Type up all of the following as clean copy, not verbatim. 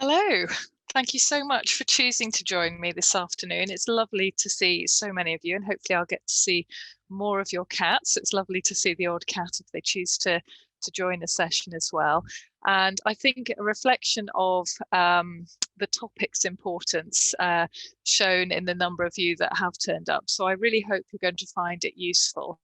Hello. Thank you so much for choosing to join me this afternoon. It's lovely to see so many of you, and hopefully I'll get to see more of your cats. It's lovely to see the odd cat if they choose to join the session as well. And I think a reflection of the topic's importance shown in the number of you that have turned up. So I really hope you're going to find it useful.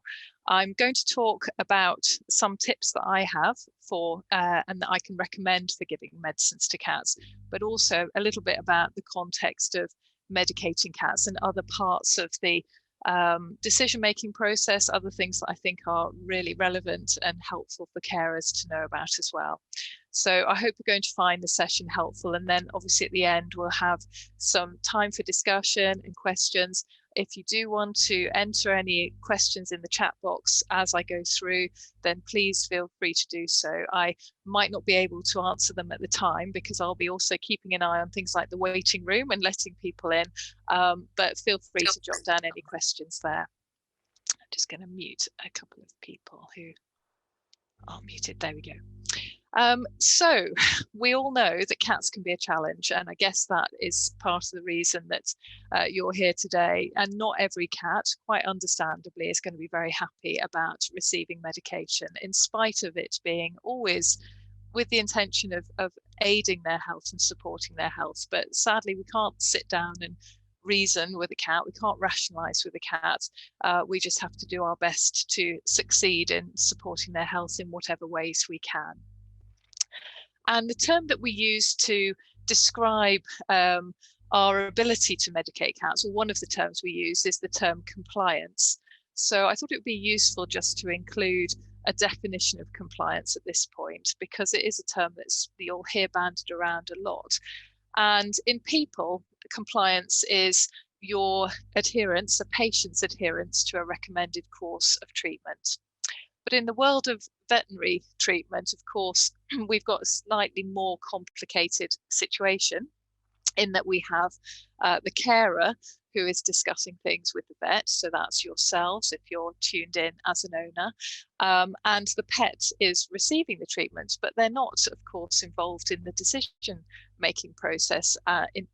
I'm going to talk about some tips that I have for and that I can recommend for giving medicines to cats, but also a little bit about the context of medicating cats and other parts of the decision-making process, other things that I think are really relevant and helpful for carers to know about as well. So I hope you're going to find the session helpful, and then obviously at the end we'll have some time for discussion and questions. If you do want to enter any questions in the chat box as I go through, then please feel free to do so. I might not be able to answer them at the time because I'll be also keeping an eye on things like the waiting room and letting people in, but feel free to jot down any questions there. I'm just going to mute a couple of people who are muted. There we go. So we all know that cats can be a challenge, and I guess that is part of the reason that you're here today. And not every cat, quite understandably, is going to be very happy about receiving medication, in spite of it being always with the intention of aiding their health and supporting their health. But sadly, we can't sit down and reason with a cat. We can't rationalize with a cat. We just have to do our best to succeed in supporting their health in whatever ways we can. And the term that we use to describe our ability to medicate cats, or one of the terms we use, is the term compliance. So I thought it would be useful just to include a definition of compliance at this point, because it is a term that you'll hear bandied around a lot. And in people, compliance is your adherence, a patient's adherence to a recommended course of treatment. But in the world of veterinary treatment, of course, we've got a slightly more complicated situation in that we have the carer who is discussing things with the vet. So that's yourselves if you're tuned in as an owner. And the pet is receiving the treatment, but they're not, of course, involved in the decision-making process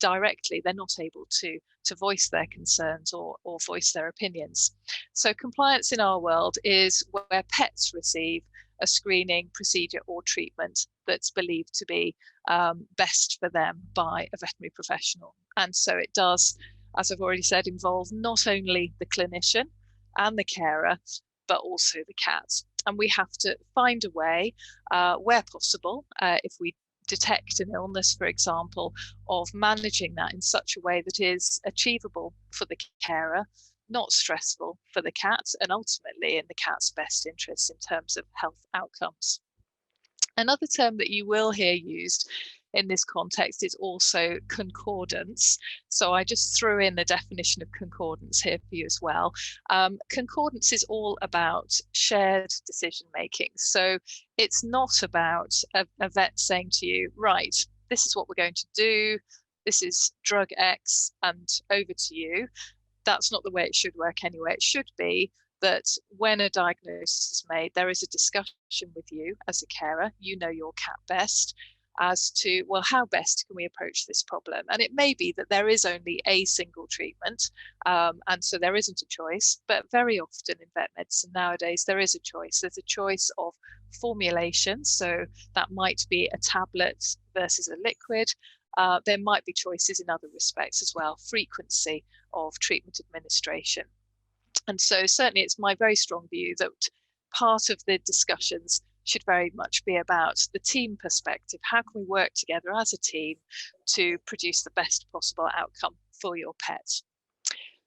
directly. They're not able to voice their concerns or voice their opinions. So compliance in our world is where pets receive a screening procedure or treatment that's believed to be best for them by a veterinary professional. And so it does, as I've already said, involve not only the clinician and the carer, but also the cat. And we have to find a way, where possible, if we detect an illness, for example, of managing that in such a way that is achievable for the carer, not stressful for the cat, and ultimately in the cat's best interest in terms of health outcomes. Another term that you will hear used in this context is also concordance. So I just threw in the definition of concordance here for you as well. Concordance is all about shared decision making. So it's not about a vet saying to you, right, this is what we're going to do, this is drug X and over to you. That's not the way it should work anyway. It should be that when a diagnosis is made, there is a discussion with you as a carer. You know your cat best as to, well, how best can we approach this problem? And it may be that there is only a single treatment, and so there isn't a choice, but very often in vet medicine nowadays, there is a choice. There's a choice of formulation, so that might be a tablet versus a liquid. There might be choices in other respects as well, frequency of treatment administration. And so certainly it's my very strong view that part of the discussions should very much be about the team perspective. How can we work together as a team to produce the best possible outcome for your pet?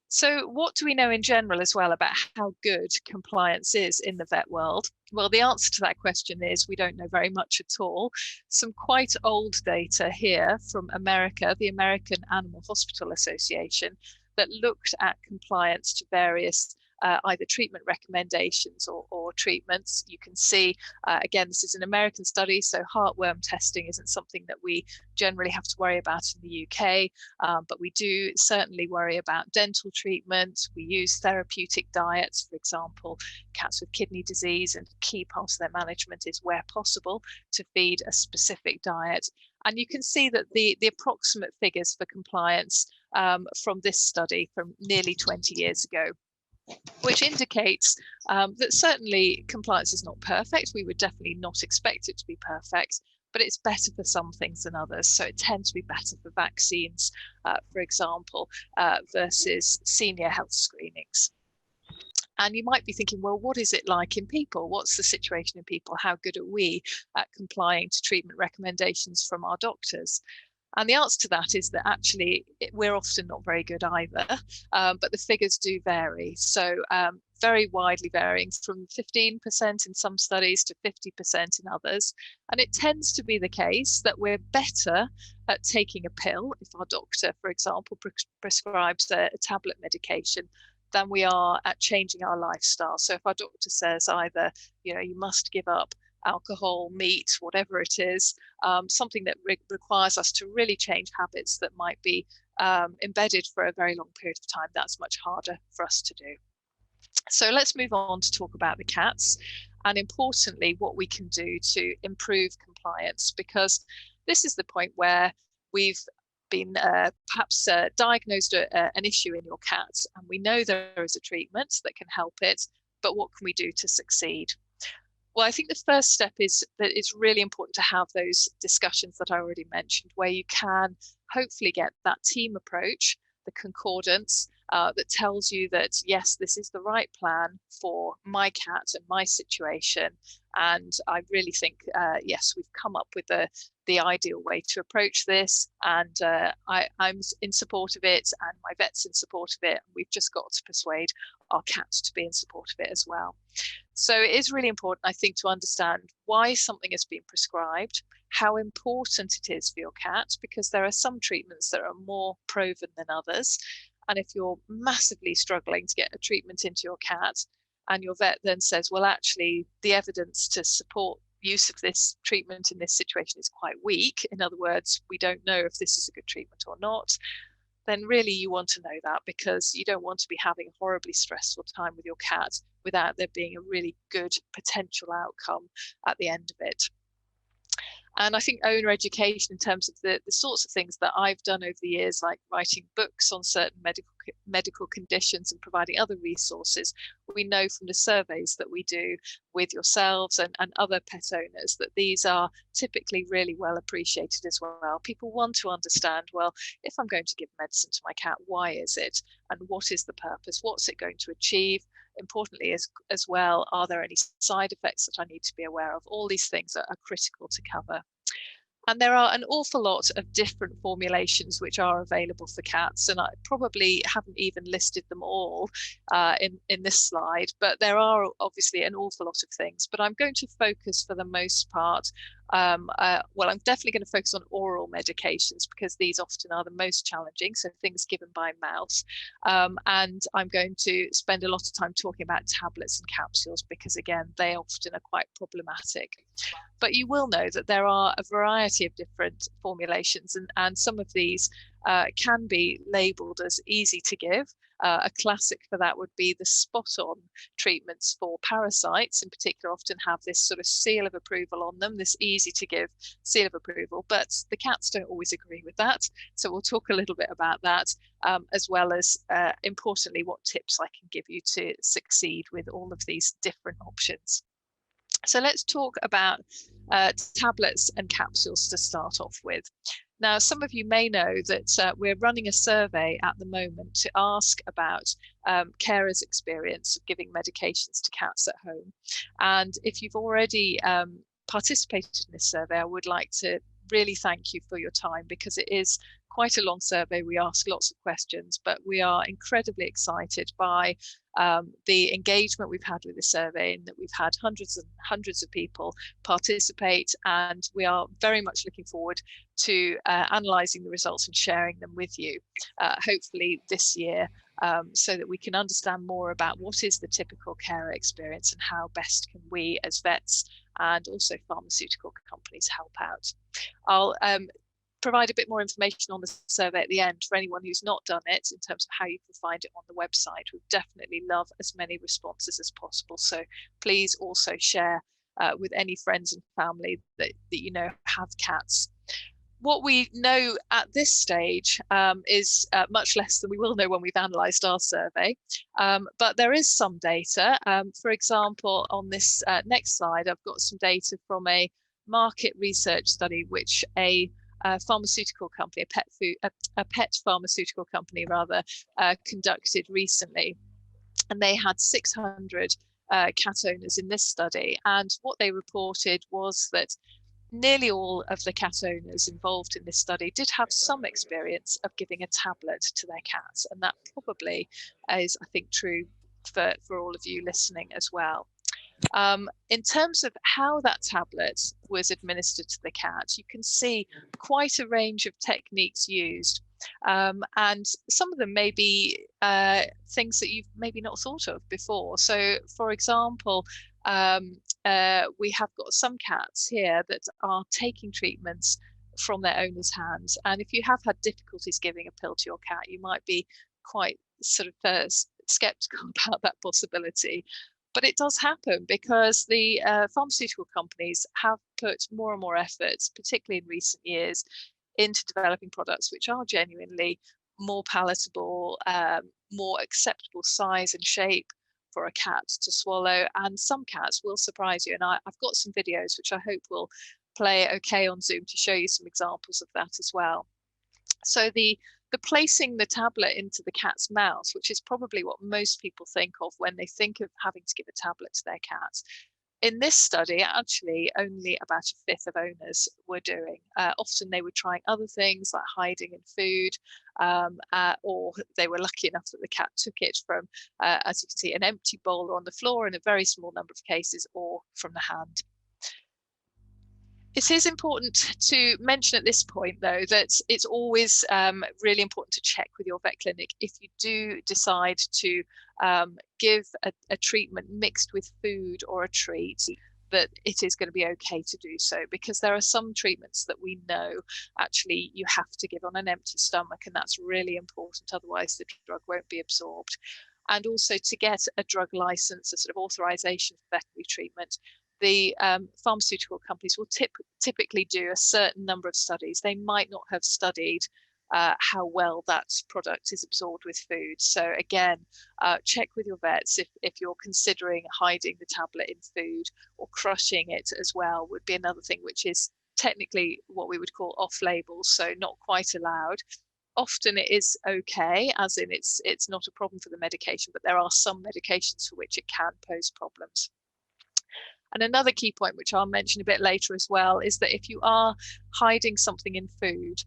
So what do we know in general as well about how good compliance is in the vet world? Well, the answer to that question is we don't know very much at all. Some quite old data here from America, the American Animal Hospital Association, that looked at compliance to various either treatment recommendations or treatments. You can see, again, this is an American study, so heartworm testing isn't something that we generally have to worry about in the UK, but we do certainly worry about dental treatment. We use therapeutic diets, for example, cats with kidney disease, and a key part of their management is where possible to feed a specific diet. And you can see that the approximate figures for compliance from this study from nearly 20 years ago, which indicates that certainly compliance is not perfect. We would definitely not expect it to be perfect, but it's better for some things than others. So it tends to be better for vaccines, for example, versus senior health screenings. And you might be thinking, well, what is it like in people? What's the situation in people? How good are we at complying to treatment recommendations from our doctors? And the answer to that is that actually we're often not very good either, but the figures do vary. So very widely varying from 15% in some studies to 50% in others. And it tends to be the case that we're better at taking a pill if our doctor, for example, prescribes a tablet medication than we are at changing our lifestyle. So if our doctor says either, you must give up alcohol, meat, whatever it is, something that requires us to really change habits that might be embedded for a very long period of time, that's much harder for us to do. So let's move on to talk about the cats, and importantly, what we can do to improve compliance, because this is the point where we've been perhaps diagnosed an issue in your cat, and we know there is a treatment that can help it, but what can we do to succeed? Well, I think the first step is that it's really important to have those discussions that I already mentioned, where you can hopefully get that team approach, the concordance, that tells you that, yes, this is the right plan for my cat and my situation. And I really think, yes, we've come up with the ideal way to approach this. And I'm in support of it, and my vet's in support of it. And we've just got to persuade our cats to be in support of it as well. So it is really important, I think, to understand why something has been prescribed, how important it is for your cat, because there are some treatments that are more proven than others. And if you're massively struggling to get a treatment into your cat, and your vet then says, well, actually, the evidence to support use of this treatment in this situation is quite weak. In other words, we don't know if this is a good treatment or not. Then really you want to know that, because you don't want to be having a horribly stressful time with your cat without there being a really good potential outcome at the end of it. And I think owner education in terms of the sorts of things that I've done over the years, like writing books on certain medical conditions and providing other resources, we know from the surveys that we do with yourselves and other pet owners that these are typically really well appreciated as well. People want to understand, well, if I'm going to give medicine to my cat, why is it? And what is the purpose? What's it going to achieve? Importantly as well, are there any side effects that I need to be aware of? All these things are critical to cover. And there are an awful lot of different formulations which are available for cats, and I probably haven't even listed them all in this slide, but there are obviously an awful lot of things. But I'm going to focus for the most part, well, I'm definitely going to focus on oral medications, because these often are the most challenging, so things given by mouth. And I'm going to spend a lot of time talking about tablets and capsules, because again, they often are quite problematic. But you will know that there are a variety of different formulations, and some of these can be labelled as easy to give. A classic for that would be the spot-on treatments for parasites in particular, often have this sort of seal of approval on them, this easy to give seal of approval, but the cats don't always agree with that. So we'll talk a little bit about that, as well as importantly, what tips I can give you to succeed with all of these different options. So let's talk about tablets and capsules to start off with. Now, some of you may know that we're running a survey at the moment to ask about carers' experience of giving medications to cats at home. And if you've already participated in this survey, I would like to really thank you for your time, because it is quite a long survey. We ask lots of questions, but we are incredibly excited by the engagement we've had with the survey, and that we've had hundreds and hundreds of people participate, and we are very much looking forward to analysing the results and sharing them with you, hopefully this year, so that we can understand more about what is the typical carer experience and how best can we as vets and also pharmaceutical companies help out. I'll provide a bit more information on the survey at the end for anyone who's not done it, in terms of how you can find it on the website. We'd definitely love as many responses as possible, so please also share with any friends and family that you know have cats. What we know at this stage is much less than we will know when we've analysed our survey, but there is some data. For example, on this next slide, I've got some data from a market research study which a pharmaceutical company, a pet pharmaceutical company rather, conducted recently. And they had 600 cat owners in this study. And what they reported was that nearly all of the cat owners involved in this study did have some experience of giving a tablet to their cats. And that probably is, I think, true for all of you listening as well. In terms of how that tablet was administered to the cat, you can see quite a range of techniques used. And some of them may be things that you've maybe not thought of before. So, for example, we have got some cats here that are taking treatments from their owner's hands. And if you have had difficulties giving a pill to your cat, you might be quite sort of skeptical about that possibility. But it does happen because the pharmaceutical companies have put more and more efforts, particularly in recent years, into developing products which are genuinely more palatable, more acceptable size and shape for a cat to swallow. And some cats will surprise you. And I've got some videos which I hope will play okay on Zoom to show you some examples of that as well. So the placing the tablet into the cat's mouth, which is probably what most people think of when they think of having to give a tablet to their cat. In this study, actually, only about a fifth of owners were doing. Often they were trying other things like hiding in food, or they were lucky enough that the cat took it from, as you can see, an empty bowl or on the floor in a very small number of cases, or from the hand. It is important to mention at this point, though, that it's always really important to check with your vet clinic if you do decide to give a treatment mixed with food or a treat, that it is going to be okay to do so, because there are some treatments that we know actually you have to give on an empty stomach, and that's really important, otherwise the drug won't be absorbed. And also to get a drug license, a sort of authorization for veterinary treatment, the pharmaceutical companies will typically do a certain number of studies. They might not have studied how well that product is absorbed with food. So again, check with your vets if you're considering hiding the tablet in food, or crushing it as well would be another thing, which is technically what we would call off-label, so not quite allowed. Often it is okay, as in it's not a problem for the medication, but there are some medications for which it can pose problems. And another key point, which I'll mention a bit later as well, is that if you are hiding something in food,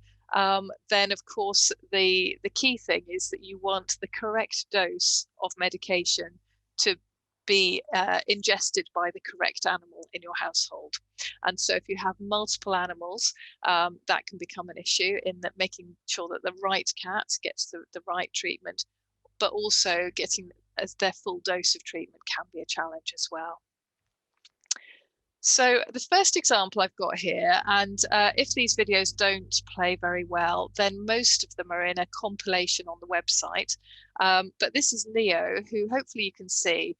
then of course the key thing is that you want the correct dose of medication to be ingested by the correct animal in your household. And so if you have multiple animals, that can become an issue, in that making sure that the right cat gets the right treatment, but also getting their full dose of treatment can be a challenge as well. So the first example I've got here, and if these videos don't play very well, then most of them are in a compilation on the website. But this is Leo, who hopefully you can see,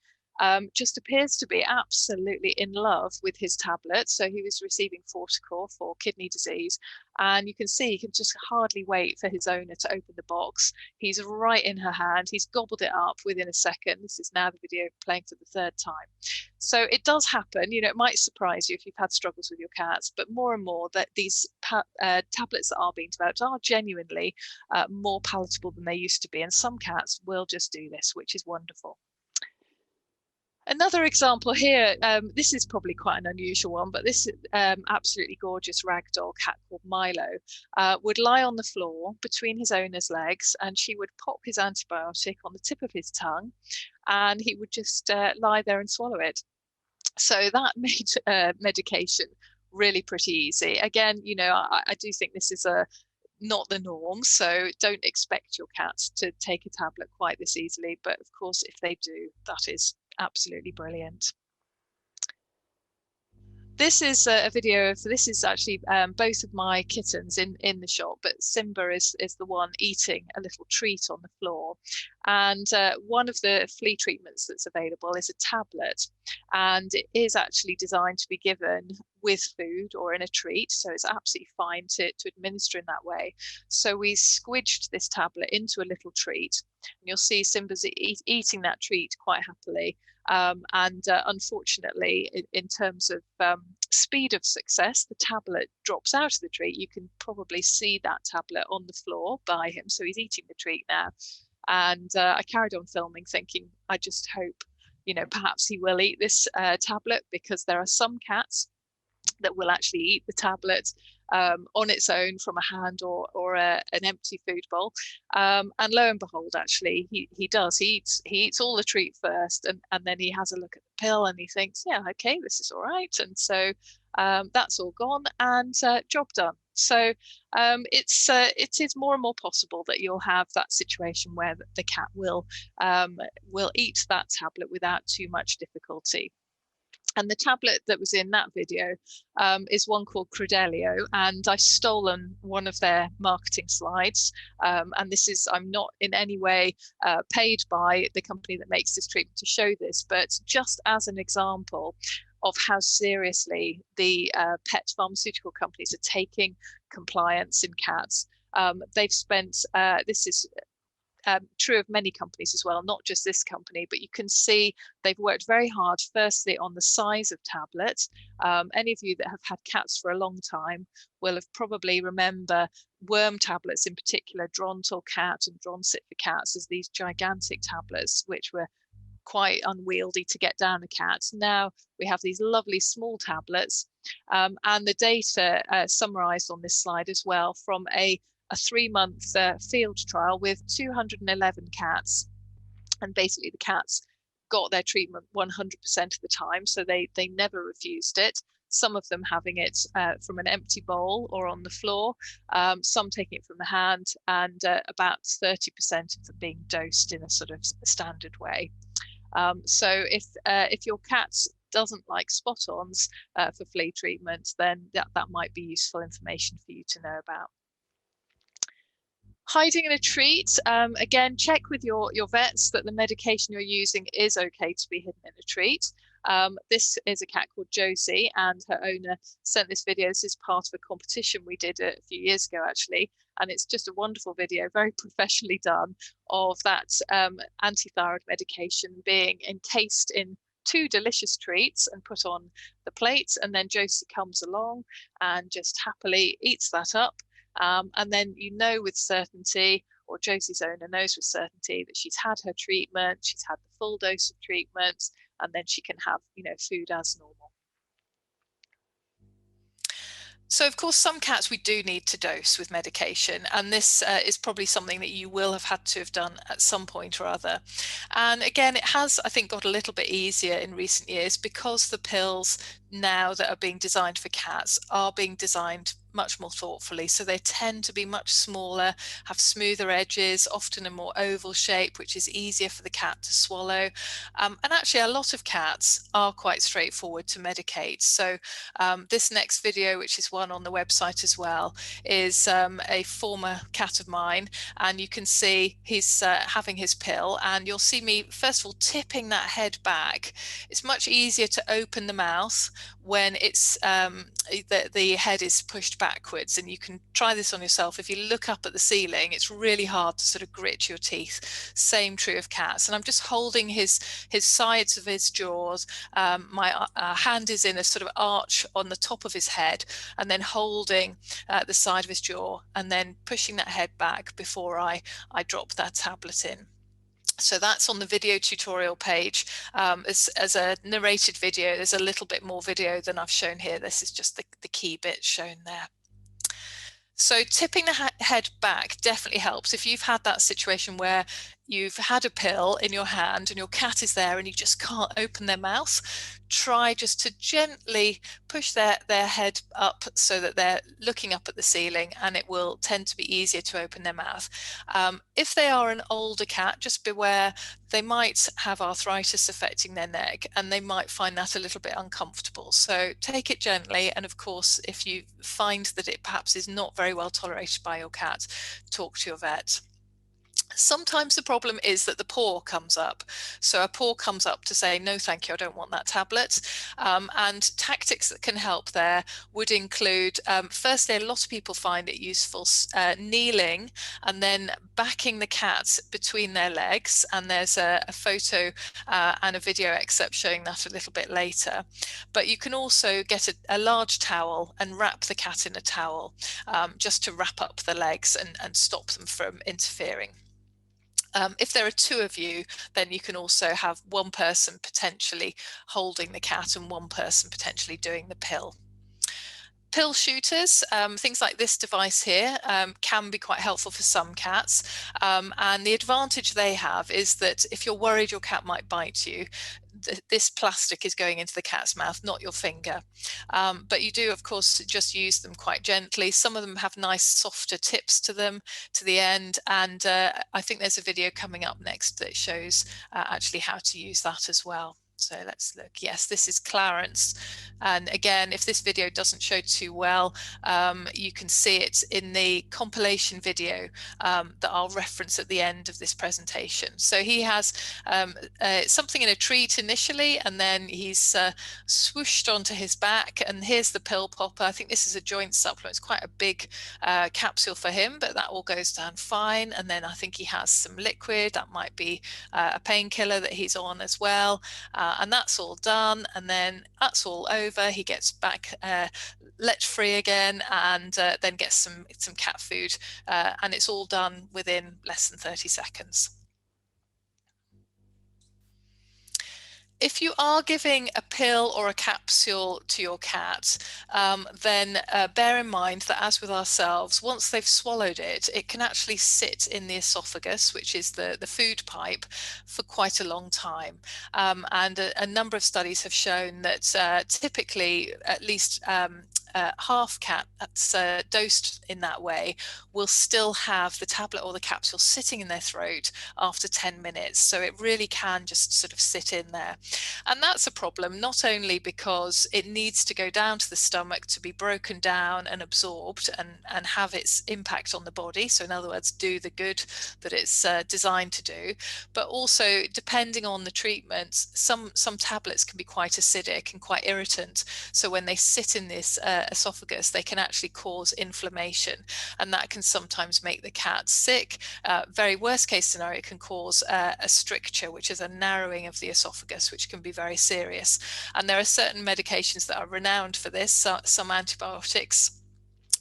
just appears to be absolutely in love with his tablet. So he was receiving Forticor for kidney disease, and you can see he can just hardly wait for his owner to open the box. He's right in her hand. He's gobbled it up within a second. This is now the video playing for the third time. So it does happen. You know, it might surprise you if you've had struggles with your cats, but more and more that these tablets that are being developed are genuinely more palatable than they used to be. And some cats will just do this, which is wonderful. Another example here, this is probably quite an unusual one, but this absolutely gorgeous ragdoll cat called Milo would lie on the floor between his owner's legs, and she would pop his antibiotic on the tip of his tongue, and he would just lie there and swallow it. So that made medication really pretty easy. Again, you know, I do think this is not the norm, so don't expect your cats to take a tablet quite this easily, but of course if they do, that is absolutely brilliant. This is a video of, this is actually both of my kittens in the shop, but Simba is the one eating a little treat on the floor. And one of the flea treatments that's available is a tablet, and it is actually designed to be given with food or in a treat, so it's absolutely fine to administer in that way. So we squidged this tablet into a little treat, and you'll see Simba's eating that treat quite happily. And unfortunately, in terms of speed of success, the tablet drops out of the treat. You can probably see that tablet on the floor by him. So he's eating the treat now. And I carried on filming thinking, I just hope, perhaps he will eat this tablet, because there are some cats that will actually eat the tablet on its own from a hand or an empty food bowl. And lo and behold, actually, he does. He eats all the treat first, and then he has a look at the pill and he thinks, yeah, okay, this is all right. And so that's all gone, and job done. So it is more and more possible that you'll have that situation where the cat will eat that tablet without too much difficulty. And the tablet that was in that video is one called Credelio, and I've stolen one of their marketing slides. And this is, I'm not in any way paid by the company that makes this treatment to show this, but just as an example of how seriously the pet pharmaceutical companies are taking compliance in cats. They've spent, this is true of many companies as well, not just this company, but you can see they've worked very hard, firstly, on the size of tablets. Any of you that have had cats for a long time will have probably remember worm tablets, in particular, Drontal Cat and Dronsit for cats, as these gigantic tablets, which were quite unwieldy to get down a cat. Now we have these lovely small tablets, and the data summarized on this slide as well from a 3-month field trial with 211 cats. And basically the cats got their treatment 100% of the time, so they never refused it. Some of them having it from an empty bowl or on the floor, some taking it from the hand, and about 30% of them being dosed in a sort of standard way. So if your cat doesn't like spot-ons for flea treatment, then that might be useful information for you to know about. Hiding in a treat, again, check with your vets that the medication you're using is okay to be hidden in a treat. This is a cat called Josie, and her owner sent this video. This is part of a competition we did a few years ago, actually, and it's just a wonderful video, very professionally done, of that anti-thyroid medication being encased in 2 delicious treats and put on the plate, and then Josie comes along and just happily eats that up. And then you know with certainty, or Josie's owner knows with certainty, that she's had her treatment, she's had the full dose of treatment, and then she can have, food as normal. So, of course, some cats we do need to dose with medication, and this is probably something that you will have had to have done at some point or other. And again, it has, I think, got a little bit easier in recent years, because the pills now that are being designed for cats are being designed much more thoughtfully. So they tend to be much smaller, have smoother edges, often a more oval shape, which is easier for the cat to swallow. And actually, a lot of cats are quite straightforward to medicate. So this next video, which is one on the website as well, is a former cat of mine, and you can see he's having his pill, and you'll see me first of all tipping that head back. It's much easier to open the mouth when it's the head is pushed backwards, and you can try this on yourself. If you look up at the ceiling, it's really hard to sort of grit your teeth. Same true of cats. And I'm just holding his sides of his jaws. My hand is in a sort of arch on the top of his head, and then holding the side of his jaw, and then pushing that head back before I drop that tablet in. So that's on the video tutorial page. As a narrated video, there's a little bit more video than I've shown here. This is just the key bit shown there. So tipping the head back definitely helps. If you've had that situation where you've had a pill in your hand and your cat is there and you just can't open their mouth, try just to gently push their head up so that they're looking up at the ceiling, and it will tend to be easier to open their mouth. If they are an older cat, just beware, they might have arthritis affecting their neck and they might find that a little bit uncomfortable. So take it gently, and of course, if you find that it perhaps is not very well tolerated by your cat, talk to your vet. Sometimes the problem is that the paw comes up. So a paw comes up to say, no, thank you, I don't want that tablet. And tactics that can help there would include, firstly, a lot of people find it useful kneeling and then backing the cat between their legs. And there's a photo and a video excerpt showing that a little bit later. But you can also get a large towel and wrap the cat in a towel, just to wrap up the legs and stop them from interfering. If there are two of you, then you can also have one person potentially holding the cat and one person potentially doing the pill. Pill shooters, things like this device here, can be quite helpful for some cats. And the advantage they have is that if you're worried your cat might bite you, this plastic is going into the cat's mouth, not your finger. But you do, of course, just use them quite gently. Some of them have nice softer tips to them, to the end. And I think there's a video coming up next that shows actually how to use that as well. So let's look. Yes, this is Clarence. And again, if this video doesn't show too well, you can see it in the compilation video that I'll reference at the end of this presentation. So he has something in a treat initially, and then he's swooshed onto his back, and here's the pill popper. I think this is a joint supplement. It's quite a big capsule for him, but that all goes down fine. And then I think he has some liquid. That might be a painkiller that he's on as well. And that's all done, and then that's all over. He gets back let free again, and then gets some cat food, and it's all done within less than 30 seconds. If you are giving a pill or a capsule to your cat, then bear in mind that, as with ourselves, once they've swallowed it, it can actually sit in the esophagus, which is the food pipe, for quite a long time. And a number of studies have shown that typically at least half cat that's dosed in that way will still have the tablet or the capsule sitting in their throat after 10 minutes. So it really can just sort of sit in there. And that's a problem, not only because it needs to go down to the stomach to be broken down and absorbed and have its impact on the body. So in other words, do the good that it's designed to do, but also depending on the treatment, some tablets can be quite acidic and quite irritant. So when they sit in this esophagus, they can actually cause inflammation, and that can sometimes make the cat sick. Very worst case scenario, it can cause a stricture, which is a narrowing of the esophagus, which can be very serious. And there are certain medications that are renowned for this. Some antibiotics,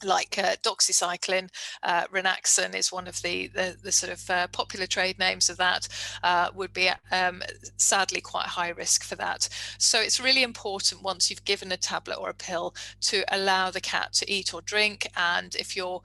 like doxycycline, Renaxin is one of the sort of popular trade names of that, would be sadly quite high risk for that. So it's really important, once you've given a tablet or a pill, to allow the cat to eat or drink. And if you're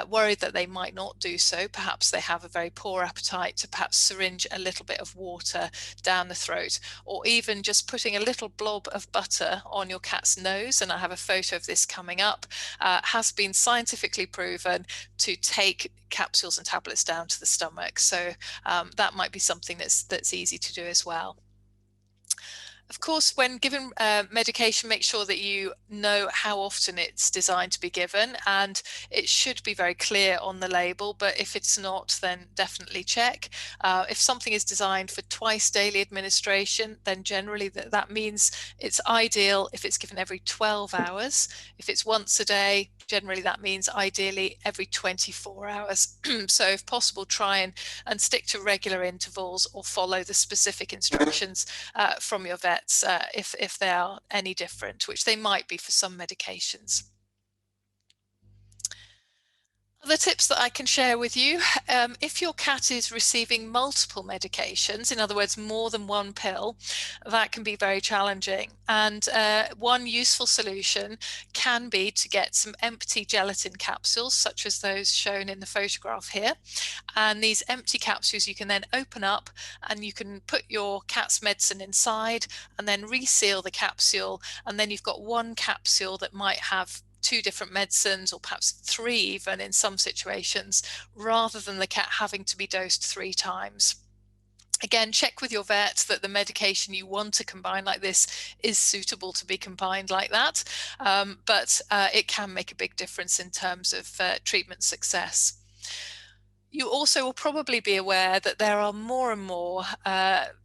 worried that they might not do so, perhaps they have a very poor appetite, to perhaps syringe a little bit of water down the throat, or even just putting a little blob of butter on your cat's nose. And I have a photo of this coming up. Has been scientifically proven to take capsules and tablets down to the stomach. So that might be something that's easy to do as well. Of course, when given medication, make sure that you know how often it's designed to be given, and it should be very clear on the label, but if it's not, then definitely check. If something is designed for twice daily administration, then generally that means it's ideal if it's given every 12 hours. If it's once a day, generally that means ideally every 24 hours. So if possible, try and stick to regular intervals, or follow the specific instructions from your vet if they are any different, which they might be for some medications. The tips that I can share with you, if your cat is receiving multiple medications, in other words, more than one pill, that can be very challenging. And one useful solution can be to get some empty gelatin capsules, such as those shown in the photograph here. And these empty capsules you can then open up and you can put your cat's medicine inside and then reseal the capsule. And then you've got one capsule that might have two different medicines, or perhaps three even in some situations, rather than the cat having to be dosed 3 times. Again, check with your vet that the medication you want to combine like this is suitable to be combined like that, but it can make a big difference in terms of treatment success. You also will probably be aware that there are more and more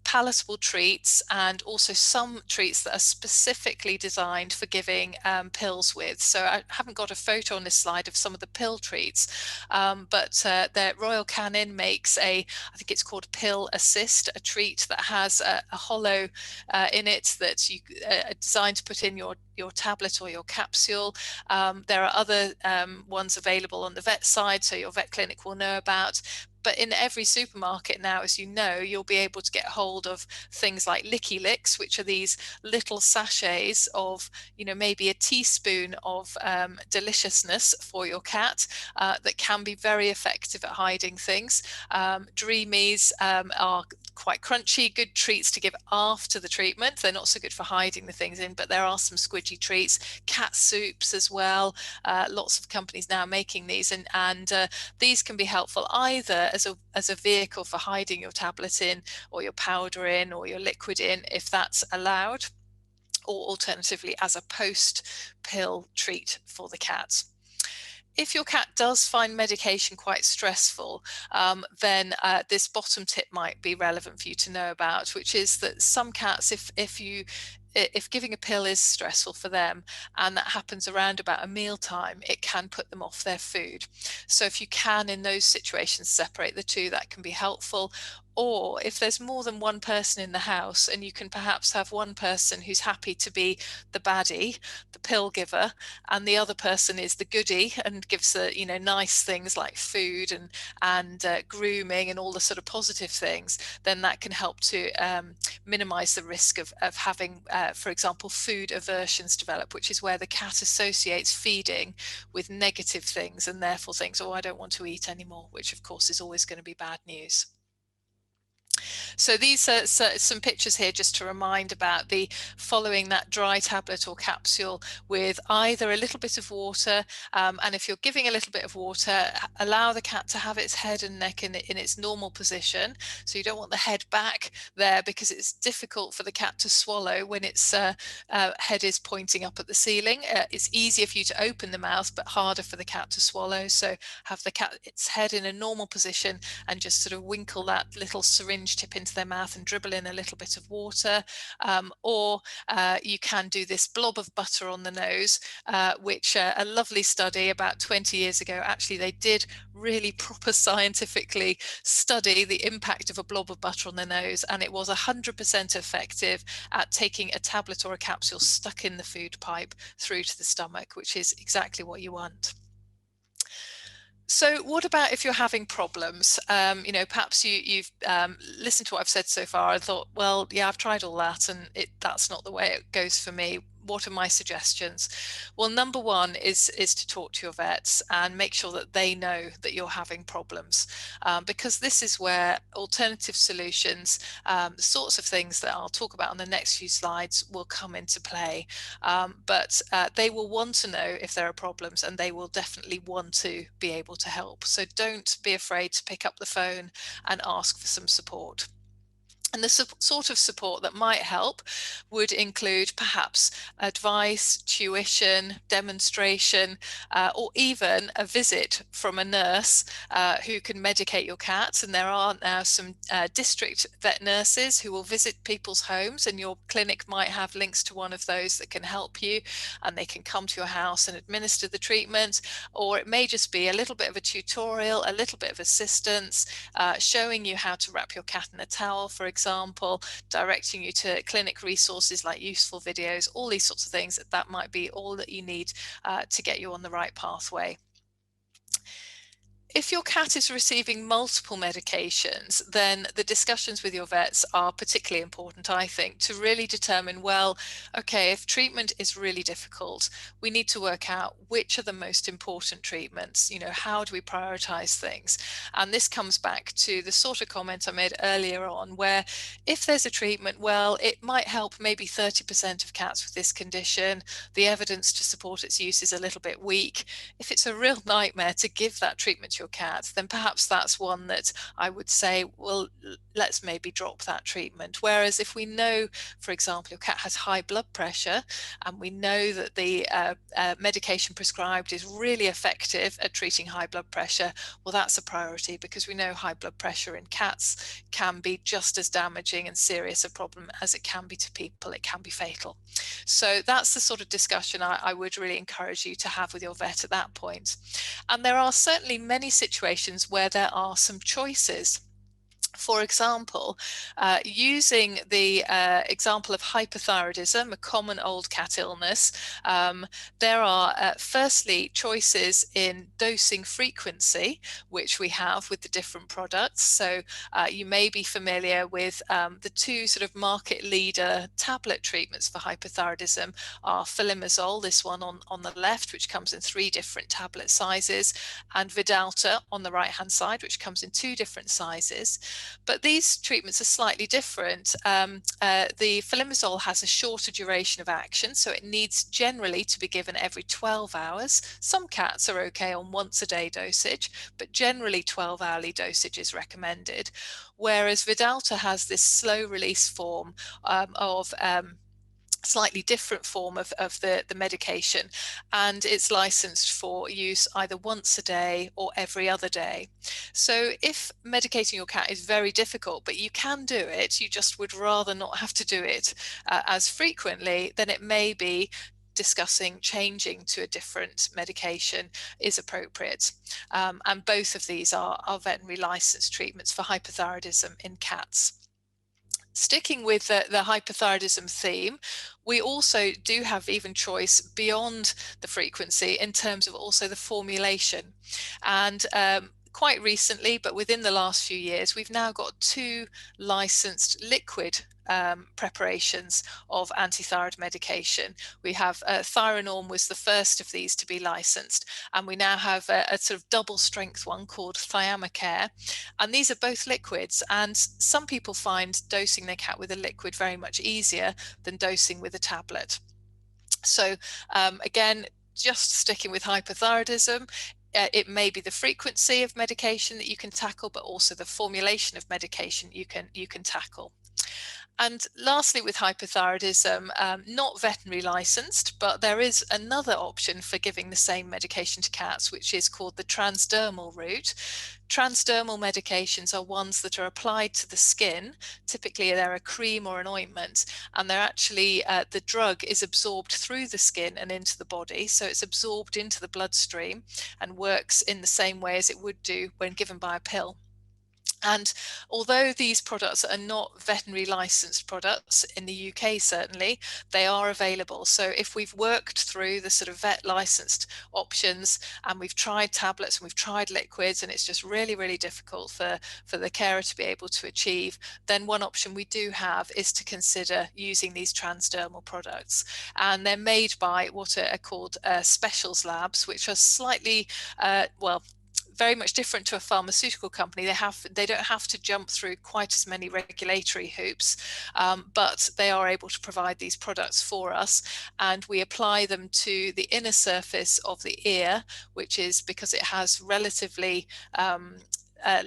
palatable treats, and also some treats that are specifically designed for giving pills with. So I haven't got a photo on this slide of some of the pill treats, but the Royal Canin makes I think it's called Pill Assist, a treat that has a hollow in it that you designed to put in your tablet or your capsule. There are other ones available on the vet side, so your vet clinic will know about. But in every supermarket now, as you know, you'll be able to get hold of things like Licky Licks, which are these little sachets of, maybe a teaspoon of deliciousness for your cat that can be very effective at hiding things. Dreamies are quite crunchy, good treats to give after the treatment. They're not so good for hiding the things in, but there are some squidgy treats. Cat soups as well. Lots of companies now making these, and these can be helpful either as a vehicle for hiding your tablet in, or your powder in, or your liquid in, if that's allowed, or alternatively as a post-pill treat for the cat. If your cat does find medication quite stressful, then this bottom tip might be relevant for you to know about, which is that some cats, if giving a pill is stressful for them, and that happens around about a meal time, it can put them off their food. So if you can, in those situations, separate the two, that can be helpful. Or if there's more than one person in the house, and you can perhaps have one person who's happy to be the baddie, the pill giver, and the other person is the goodie and gives the nice things like food and grooming and all the sort of positive things, then that can help to minimize the risk of having, for example, food aversions develop, which is where the cat associates feeding with negative things, and therefore thinks, oh, I don't want to eat anymore, which of course is always going to be bad news. So these are some pictures here just to remind about the following that dry tablet or capsule with either a little bit of water, and if you're giving a little bit of water, allow the cat to have its head and neck in its normal position. So you don't want the head back there, because it's difficult for the cat to swallow when its head is pointing up at the ceiling. It's easier for you to open the mouth, but harder for the cat to swallow. So have its head in a normal position, and just sort of winkle that little syringe tip into their mouth and dribble in a little bit of water, or you can do this blob of butter on the nose, which a lovely study about 20 years ago, actually they did really proper scientifically study the impact of a blob of butter on the nose, and it was 100% effective at taking a tablet or a capsule stuck in the food pipe through to the stomach, which is exactly what you want. So what about if you're having problems? Perhaps you've listened to what I've said so far and thought, well, yeah, I've tried all that and that's not the way it goes for me. What are my suggestions? Well, number one is to talk to your vets and make sure that they know that you're having problems, because this is where alternative solutions, the sorts of things that I'll talk about on the next few slides, will come into play. But they will want to know if there are problems, and they will definitely want to be able to help. So don't be afraid to pick up the phone and ask for some support. And the sort of support that might help would include perhaps advice, tuition, demonstration, or even a visit from a nurse who can medicate your cat. And there are now some district vet nurses who will visit people's homes, and your clinic might have links to one of those that can help you, and they can come to your house and administer the treatment. Or it may just be a little bit of a tutorial, a little bit of assistance, showing you how to wrap your cat in a towel, for example, directing you to clinic resources like useful videos, all these sorts of things. That might be all that you need to get you on the right pathway. If your cat is receiving multiple medications, then the discussions with your vets are particularly important, I think, to really determine, well, okay, if treatment is really difficult, we need to work out which are the most important treatments. You know, how do we prioritize things? And this comes back to the sort of comment I made earlier on, where if there's a treatment, well, it might help maybe 30% of cats with this condition. The evidence to support its use is a little bit weak. If it's a real nightmare to give that treatment to your cat, then perhaps that's one that I would say, well, let's maybe drop that treatment. Whereas if we know, for example, your cat has high blood pressure and we know that the medication prescribed is really effective at treating high blood pressure, well, that's a priority, because we know high blood pressure in cats can be just as damaging and serious a problem as it can be to people. It can be fatal. So that's the sort of discussion I would really encourage you to have with your vet at that point. And there are certainly many situations where there are some choices. For example, using the example of hypothyroidism, a common old cat illness, there are firstly choices in dosing frequency, which we have with the different products. So you may be familiar with the two sort of market leader tablet treatments for hypothyroidism are Filimazole, this one on the left, which comes in 3 different tablet sizes, and Vidalta on the right hand side, which comes in 2 different sizes. But these treatments are slightly different. The Filimazole has a shorter duration of action, so it needs generally to be given every 12 hours. Some cats are okay on once-a-day dosage, but generally 12-hourly dosage is recommended. Whereas Vidalta has this slow-release form of slightly different form of the medication, and it's licensed for use either once a day or every other day. So if medicating your cat is very difficult, but you can do it, you just would rather not have to do it as frequently, then it may be discussing changing to a different medication is appropriate. And both of these are veterinary licensed treatments for hypothyroidism in cats. Sticking with the hypothyroidism theme, we also do have even choice beyond the frequency in terms of also the formulation. And quite recently, but within the last few years, we've now got 2 licensed liquid preparations of antithyroid medication. We have Thyronorm was the first of these to be licensed, and we now have a sort of double strength one called Thyamacare, and these are both liquids, and some people find dosing their cat with a liquid very much easier than dosing with a tablet. So again, just sticking with hypothyroidism, it may be the frequency of medication that you can tackle, but also the formulation of medication you can tackle. And lastly, with hypothyroidism, not veterinary licensed, but there is another option for giving the same medication to cats, which is called the transdermal route. Transdermal medications are ones that are applied to the skin. Typically, they're a cream or an ointment, and they're actually, the drug is absorbed through the skin and into the body. So it's absorbed into the bloodstream and works in the same way as it would do when given by a pill. And although these products are not veterinary licensed products in the UK, certainly, they are available. So if we've worked through the sort of vet licensed options and we've tried tablets and we've tried liquids and it's just really, really difficult for the carer to be able to achieve, then one option we do have is to consider using these transdermal products. And they're made by what are called specials labs, which are slightly, well, very much different to a pharmaceutical company. They don't have to jump through quite as many regulatory hoops, but they are able to provide these products for us, and we apply them to the inner surface of the ear, which is because it has relatively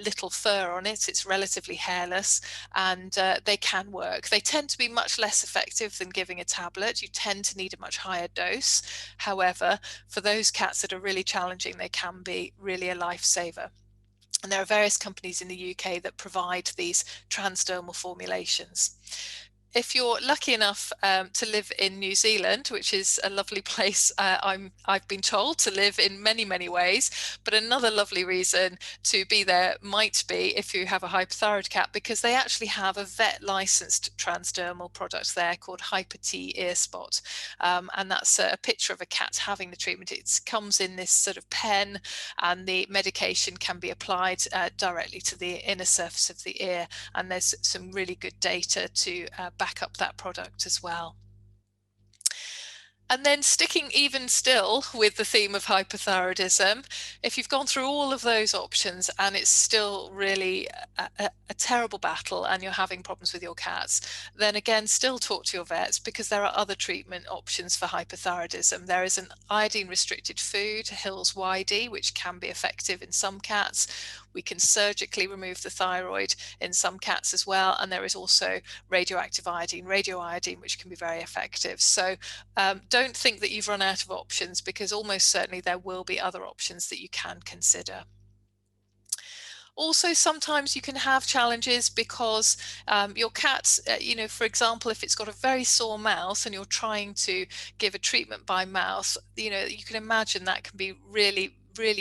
little fur on it, it's relatively hairless, and they can work. They tend to be much less effective than giving a tablet. You tend to need a much higher dose. However, for those cats that are really challenging, they can be really a lifesaver. And there are various companies in the UK that provide these transdermal formulations. if you're lucky enough to live in New Zealand, which is a lovely place, I've been told to live in many, many ways, but another lovely reason to be there might be if you have a hypothyroid cat, because they actually have a vet licensed transdermal product there called Hyper T Ear Spot. And that's a picture of a cat having the treatment. It comes in this sort of pen, and the medication can be applied directly to the inner surface of the ear. And there's some really good data to back up that product as well. And then sticking even still with the theme of hypothyroidism, if you've gone through all of those options and it's still really a terrible battle and you're having problems with your cats, then again, still talk to your vets, because there are other treatment options for hypothyroidism. There is an iodine-restricted food, Hill's YD, which can be effective in some cats. We can surgically remove the thyroid in some cats as well. And there is also radioactive iodine, radioiodine, which can be very effective. So don't think that you've run out of options, because almost certainly there will be other options that you can consider. Also, sometimes you can have challenges because your cat, for example, if it's got a very sore mouth and you're trying to give a treatment by mouth, you can imagine that can be really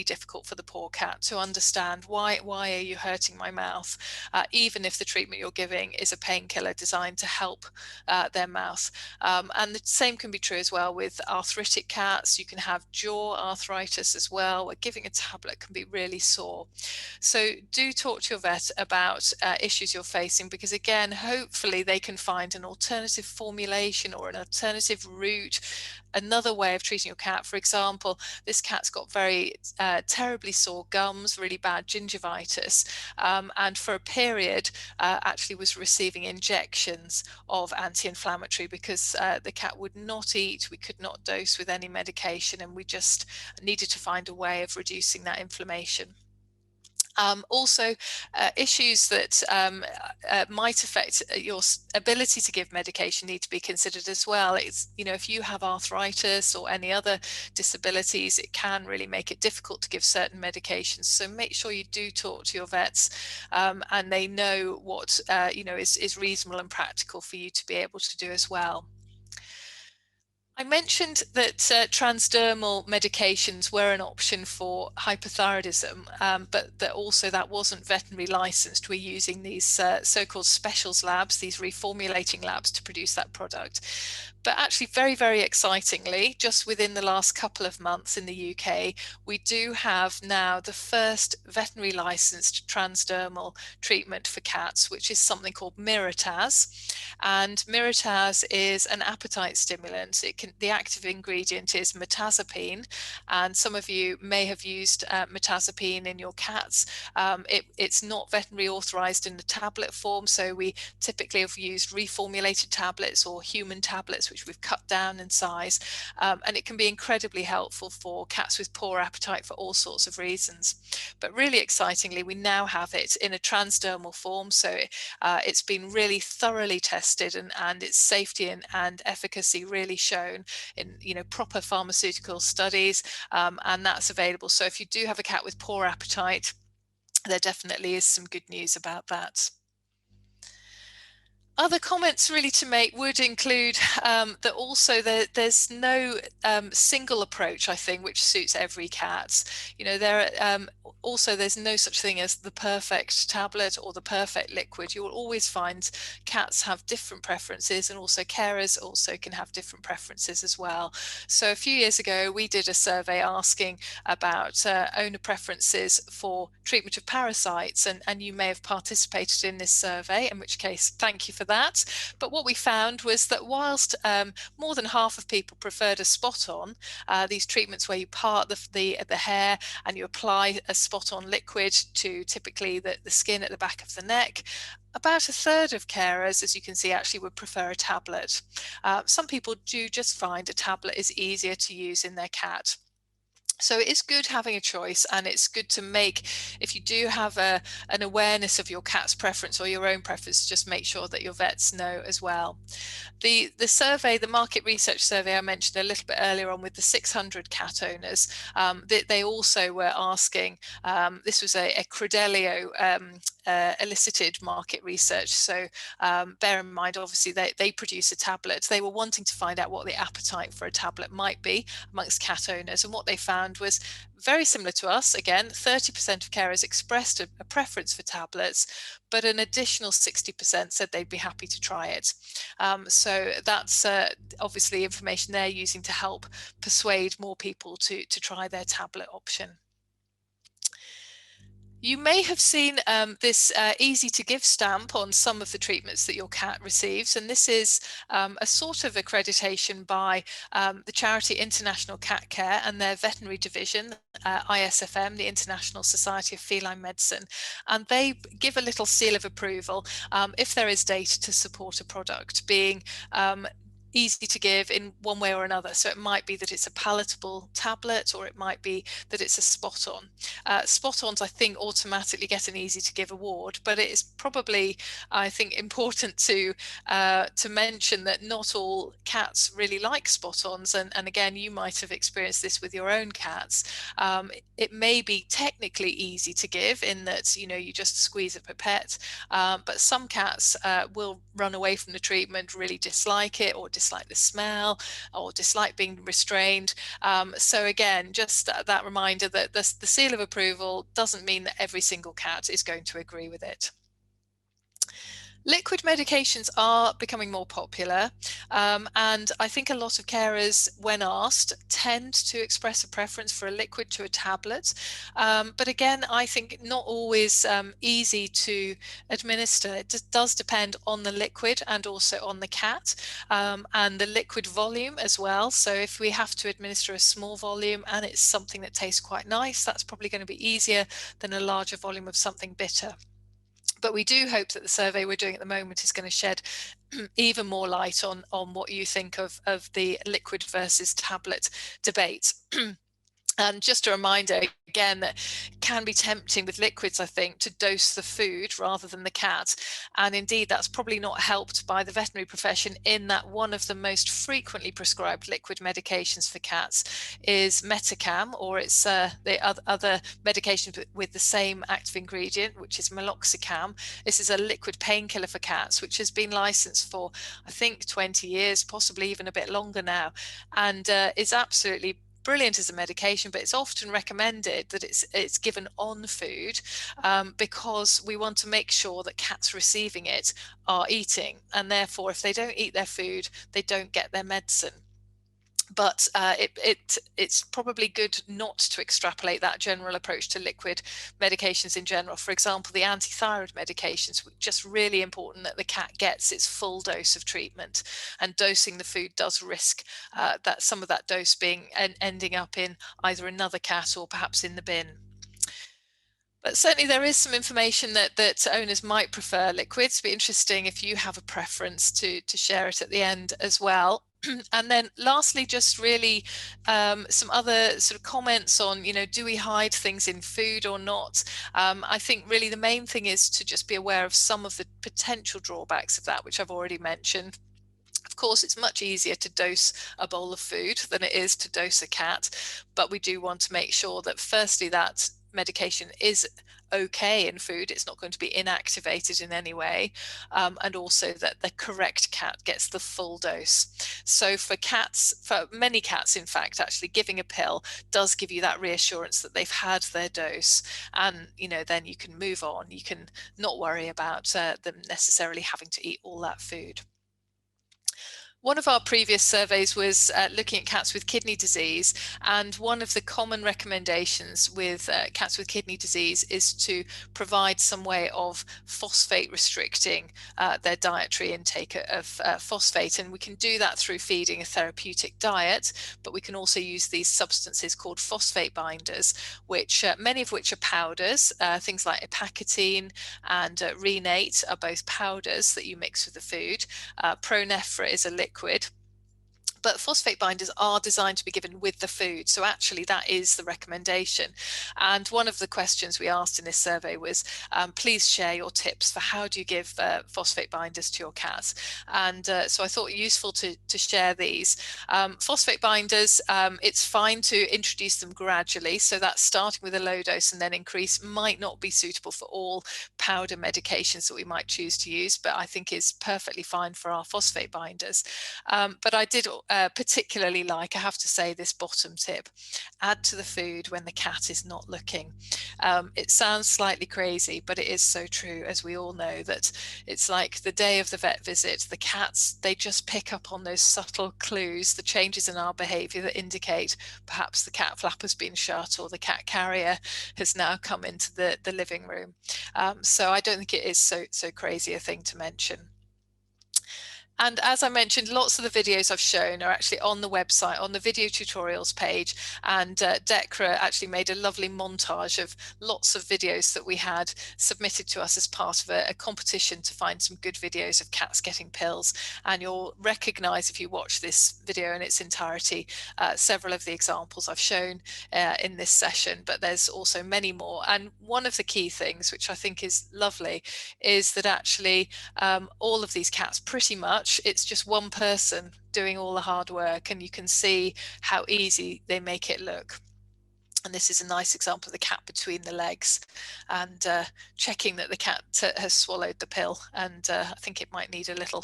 difficult for the poor cat to understand why are you hurting my mouth, even if the treatment you're giving is a painkiller designed to help their mouth. And the same can be true as well with arthritic cats. You can have jaw arthritis as well, where giving a tablet can be really sore. So do talk to your vet about issues you're facing, because again, hopefully they can find an alternative formulation or an alternative route, another way of treating your cat. For example, this cat's got very terribly sore gums, really bad gingivitis, and for a period actually was receiving injections of anti-inflammatory because the cat would not eat. We could not dose with any medication, and we just needed to find a way of reducing that inflammation. Also, issues that might affect your ability to give medication need to be considered as well. It's, if you have arthritis or any other disabilities, it can really make it difficult to give certain medications. So make sure you do talk to your vets and they know what, is reasonable and practical for you to be able to do as well. I mentioned that transdermal medications were an option for hypothyroidism, but that also that wasn't veterinary licensed. We're using these so-called specials labs, these reformulating labs, to produce that product. But actually, very, very excitingly, just within the last couple of months in the UK, we do have now the first veterinary licensed transdermal treatment for cats, which is something called Mirataz. And Mirataz is an appetite stimulant. The active ingredient is mirtazapine, and some of you may have used mirtazapine in your cats. It's not veterinary authorized in the tablet form, so we typically have used reformulated tablets or human tablets, which we've cut down in size, and it can be incredibly helpful for cats with poor appetite for all sorts of reasons. But really excitingly, we now have it in a transdermal form, so it's been really thoroughly tested, and its safety and efficacy really shown in proper pharmaceutical studies, and that's available. So if you do have a cat with poor appetite, there definitely is some good news about that. Other comments really to make would include that also there's no single approach, I think, which suits every cat. Also there's no such thing as the perfect tablet or the perfect liquid. You will always find cats have different preferences, and also carers also can have different preferences as well. So a few years ago, we did a survey asking about owner preferences for treatment of parasites, and you may have participated in this survey, in which case, thank you for that. But what we found was that whilst more than half of people preferred a spot-on, these treatments where you part the hair and you apply a spot-on liquid to typically the skin at the back of the neck, about a third of carers, as you can see, actually would prefer a tablet. Some people do just find a tablet is easier to use in their cat. So it's good having a choice, and it's good to make, if you do have an awareness of your cat's preference or your own preference, just make sure that your vets know as well. The survey, the market research survey I mentioned a little bit earlier on with the 600 cat owners, they also were asking, this was a Credelio elicited market research. So bear in mind, obviously, they produce a tablet. They were wanting to find out what the appetite for a tablet might be amongst cat owners. And what they found was very similar to us. Again, 30% of carers expressed a preference for tablets, but an additional 60% said they'd be happy to try it. So that's obviously information they're using to help persuade more people to try their tablet option. You may have seen this easy to give stamp on some of the treatments that your cat receives, and this is a sort of accreditation by the charity International Cat Care and their veterinary division, ISFM, the International Society of Feline Medicine, and they give a little seal of approval if there is data to support a product being easy to give in one way or another. So it might be that it's a palatable tablet, or it might be that it's a spot-on. Spot-ons, I think, automatically get an easy to give award, but it is probably, I think, important to mention that not all cats really like spot-ons, and again, you might have experienced this with your own cats. It may be technically easy to give in that, you know, you just squeeze a pipette, but some cats will run away from the treatment, really dislike it, or dislike the smell, or dislike being restrained. So again, just that reminder that the seal of approval doesn't mean that every single cat is going to agree with it. Liquid medications are becoming more popular, and I think a lot of carers, when asked, tend to express a preference for a liquid to a tablet. But again, I think not always easy to administer. It just does depend on the liquid and also on the cat, and the liquid volume as well. So if we have to administer a small volume and it's something that tastes quite nice, that's probably going to be easier than a larger volume of something bitter. But we do hope that the survey we're doing at the moment is going to shed even more light on what you think of the liquid versus tablet debate. And just a reminder again that it can be tempting with liquids, I think, to dose the food rather than the cat. And indeed, that's probably not helped by the veterinary profession, in that one of the most frequently prescribed liquid medications for cats is Metacam, or it's the other medication with the same active ingredient, which is meloxicam. This is a liquid painkiller for cats, which has been licensed for, I think, 20 years, possibly even a bit longer now, and is absolutely brilliant as a medication, but it's often recommended that it's given on food because we want to make sure that cats receiving it are eating, and therefore if they don't eat their food, they don't get their medicine. But it's probably good not to extrapolate that general approach to liquid medications in general. For example, the anti-thyroid medications, just really important that the cat gets its full dose of treatment, and dosing the food does risk that some of that dose being ending up in either another cat or perhaps in the bin. But certainly there is some information that owners might prefer liquids. It'd be interesting if you have a preference to share it at the end as well. And then lastly, just really some other sort of comments on, you know, do we hide things in food or not? I think really the main thing is to just be aware of some of the potential drawbacks of that, which I've already mentioned. Of course, it's much easier to dose a bowl of food than it is to dose a cat, but we do want to make sure that firstly that medication is okay in food, it's not going to be inactivated in any way, and also that the correct cat gets the full dose. So for cats, for many cats in fact, actually giving a pill does give you that reassurance that they've had their dose, and you know, then you can move on, you can not worry about them necessarily having to eat all that food. One of our previous surveys was looking at cats with kidney disease, and one of the common recommendations with cats with kidney disease is to provide some way of phosphate restricting their dietary intake of phosphate, and we can do that through feeding a therapeutic diet, but we can also use these substances called phosphate binders, which many of which are powders. Things like ipacatine and renate are both powders that you mix with the food. Pronefra is a liquid. But phosphate binders are designed to be given with the food. So actually that is the recommendation. And one of the questions we asked in this survey was, please share your tips for how do you give phosphate binders to your cats. And so I thought useful to share these. Phosphate binders, it's fine to introduce them gradually. So that's starting with a low dose and then increase. Might not be suitable for all powder medications that we might choose to use, but I think is perfectly fine for our phosphate binders. But I did particularly like, I have to say, this bottom tip: add to the food when the cat is not looking. It sounds slightly crazy, but it is so true, as we all know, that it's like the day of the vet visit, the cats, they just pick up on those subtle clues, the changes in our behavior that indicate perhaps the cat flap has been shut or the cat carrier has now come into the living room. So I don't think it is so crazy a thing to mention. And as I mentioned, lots of the videos I've shown are actually on the website, on the video tutorials page. And Decra actually made a lovely montage of lots of videos that we had submitted to us as part of a competition to find some good videos of cats getting pills. And you'll recognize, if you watch this video in its entirety, several of the examples I've shown in this session, but there's also many more. And one of the key things, which I think is lovely, is that actually all of these cats, pretty much, it's just one person doing all the hard work, and you can see how easy they make it look. And this is a nice example of the cat between the legs, and checking that the cat has swallowed the pill. And I think it might need a little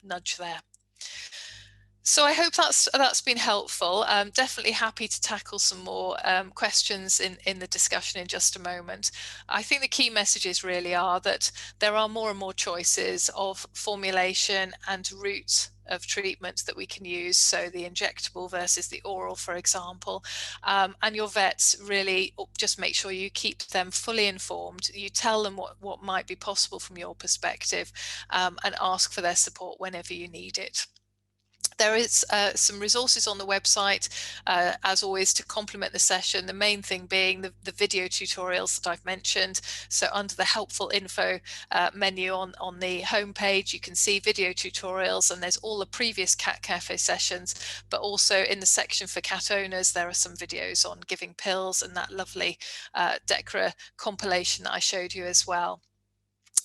nudge there. So I hope that's been helpful. Definitely happy to tackle some more questions in the discussion in just a moment. I think the key messages really are that there are more and more choices of formulation and route of treatment that we can use, so the injectable versus the oral, for example. And your vets really just make sure you keep them fully informed. You tell them what might be possible from your perspective, and ask for their support whenever you need it. There is some resources on the website, as always, to complement the session. The main thing being the video tutorials that I've mentioned. So under the helpful info menu on the homepage, you can see video tutorials, and there's all the previous Cat Cafe sessions. But also in the section for cat owners, there are some videos on giving pills and that lovely Decra compilation that I showed you as well.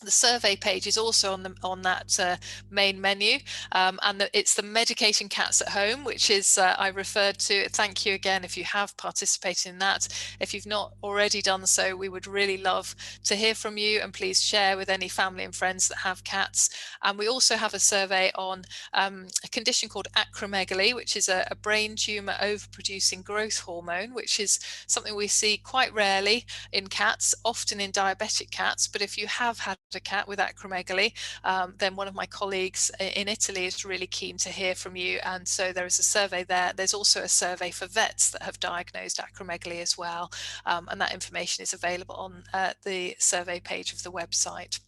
The survey page is also on that main menu, and it's the Medicating Cats at Home, which is I referred to. Thank you again if you have participated in that. If you've not already done so, we would really love to hear from you, and please share with any family and friends that have cats. And we also have a survey on a condition called acromegaly, which is a brain tumor overproducing growth hormone, which is something we see quite rarely in cats, often in diabetic cats. But if you have had a cat with acromegaly, then one of my colleagues in Italy is really keen to hear from you. And so there is a survey there. There's also a survey for vets that have diagnosed acromegaly as well. And that information is available on the survey page of the website.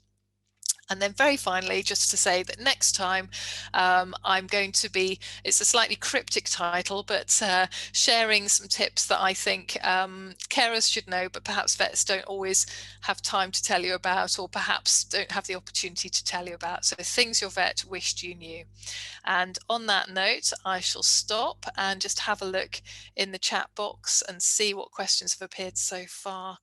And then very finally, just to say that next time I'm going to be, it's a slightly cryptic title, but sharing some tips that I think carers should know, but perhaps vets don't always have time to tell you about, or perhaps don't have the opportunity to tell you about. So things your vet wished you knew. And on that note, I shall stop and just have a look in the chat box and see what questions have appeared so far.